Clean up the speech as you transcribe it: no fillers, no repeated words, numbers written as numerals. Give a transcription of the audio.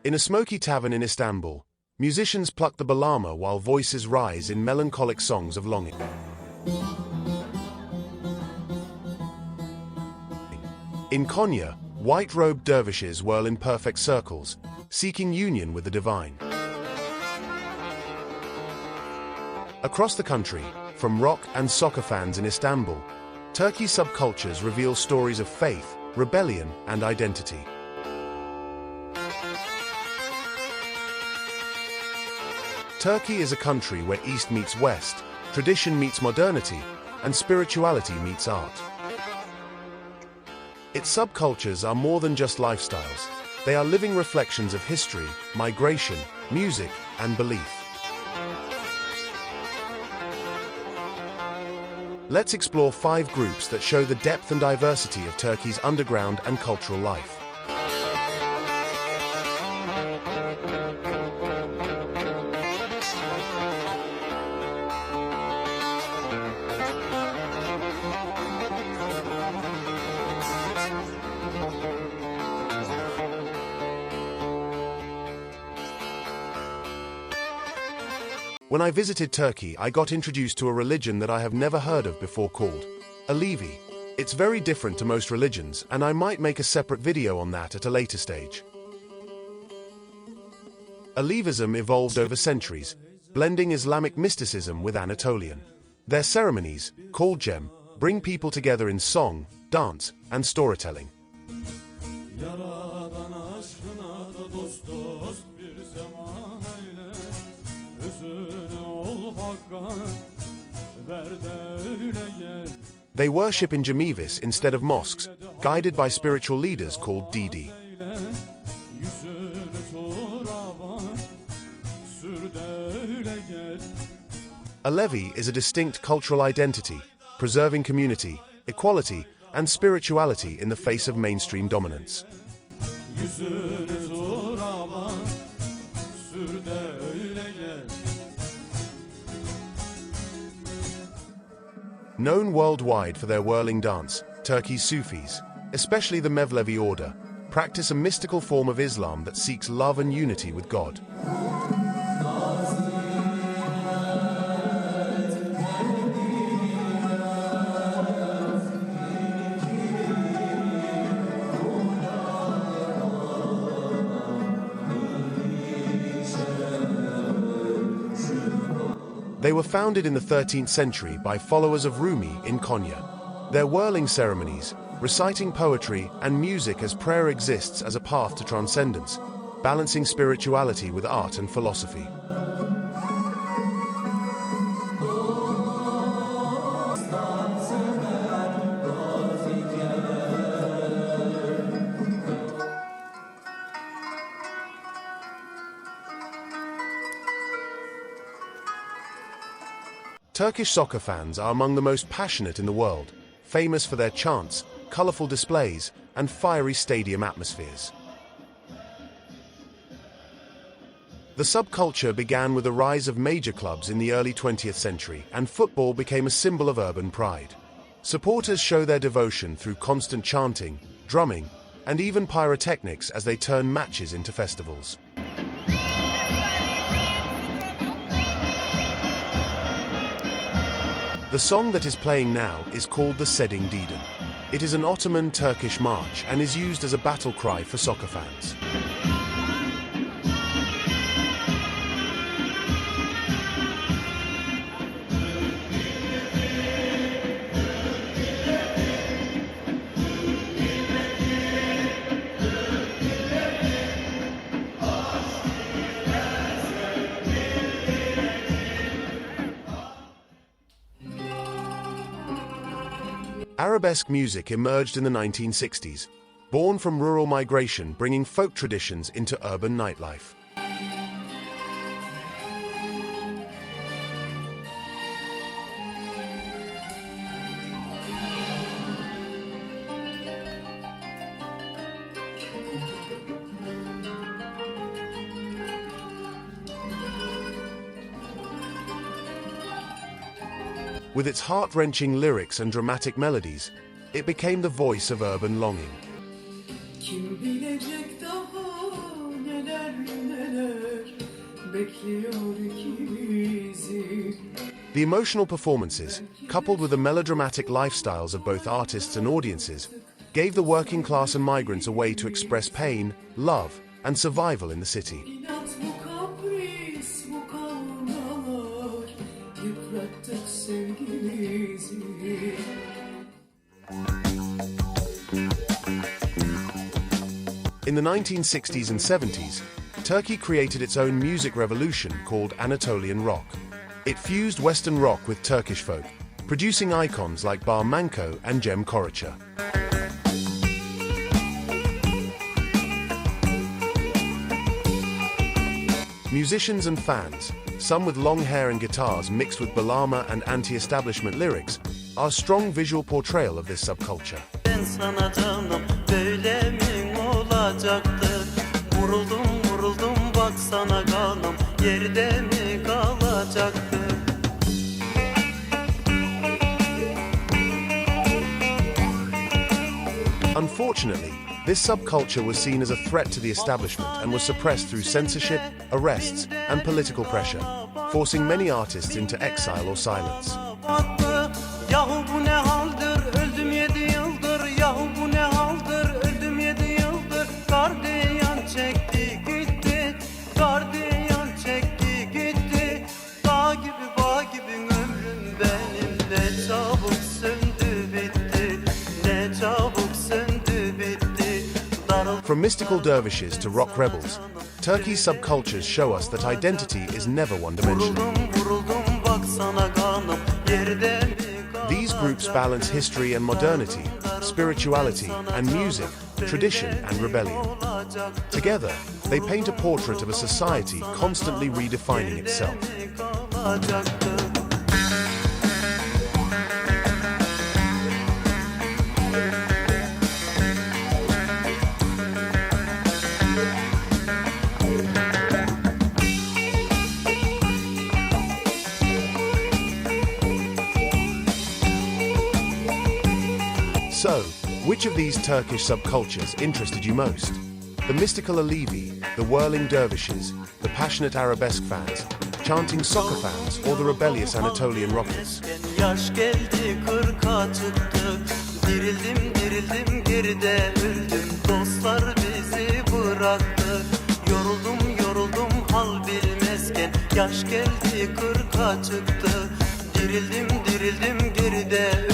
In a smoky tavern in Istanbul, musicians pluck the balama while voices rise in melancholic songs of longing. In Konya, white-robed dervishes whirl in perfect circles, seeking union with the divine. Across the country, from rock and soccer fans in Istanbul, Turkey's subcultures reveal stories of faith, rebellion, and identity. Turkey is a country where East meets West, tradition meets modernity, and spirituality meets art. Its subcultures are more than just lifestyles. They are living reflections of history, migration, music, and belief. Let's explore 5 groups that show the depth and diversity of Turkey's underground and cultural life. When I visited Turkey, I got introduced to a religion that I have never heard of before called Alevi. It's very different to most religions, and I might make a separate video on that at a later stage. Alevism evolved over centuries, blending Islamic mysticism with Anatolian. Their ceremonies, called Jem, bring people together in song, dance, and storytelling. They worship in Jpmawet instead of mosques, guided by spiritual leaders called Didi. Alevi is a distinct cultural identity, preserving community, equality, and spirituality in the face of mainstream dominance. Known worldwide for their whirling dance, Turkey's Sufis, especially the Mevlevi order, practice a mystical form of Islam that seeks love and unity with God. They were founded in the 13th century by followers of Rumi in Konya. Their whirling ceremonies, reciting poetry and music as prayer exists as a path to transcendence, balancing spirituality with art and philosophy. Turkish soccer fans are among the most passionate in the world, famous for their chants, colorful displays, and fiery stadium atmospheres. The subculture began with the rise of major clubs in the early 20th century, and football became a symbol of urban pride. Supporters show their devotion through constant chanting, drumming, and even pyrotechnics as they turn matches into festivals. The song that is playing now is called the Seding Diden. It is an Ottoman Turkish march and is used as a battle cry for soccer fans. Arabesque music emerged in the 1960s, born from rural migration bringing folk traditions into urban nightlife. With its heart-wrenching lyrics and dramatic melodies, it became the voice of urban longing. Kim bilecek daha neler The emotional performances, coupled with the melodramatic lifestyles of both artists and audiences, gave the working class and migrants a way to express pain, love, and survival in the city. In the 1960s and 70s, Turkey created its own music revolution called Anatolian Rock. It fused Western rock with Turkish folk, producing icons like Bar Manco and Jpmawet. Musicians and fans, some with long hair and guitars mixed with balama and anti-establishment lyrics, are a strong visual portrayal of this subculture. Unfortunately, this subculture was seen as a threat to the establishment and was suppressed through censorship, arrests, and political pressure, forcing many artists into exile or silence. From mystical dervishes to rock rebels, Turkey's subcultures show us that identity is never one-dimensional. These groups balance history and modernity, spirituality and music, tradition and rebellion. Together, they paint a portrait of a society constantly redefining itself. So, which of these Turkish subcultures interested you most? The mystical Alevi, the Whirling Dervishes, the passionate Arabesque fans, chanting soccer fans, or the rebellious Anatolian rockers? Yaş geldi 40'a çıktık, dirildim geride öldüm, dostlar bizi bıraktı, yoruldum hal bilmezken, yaş geldi 40'a çıktık, dirildim geride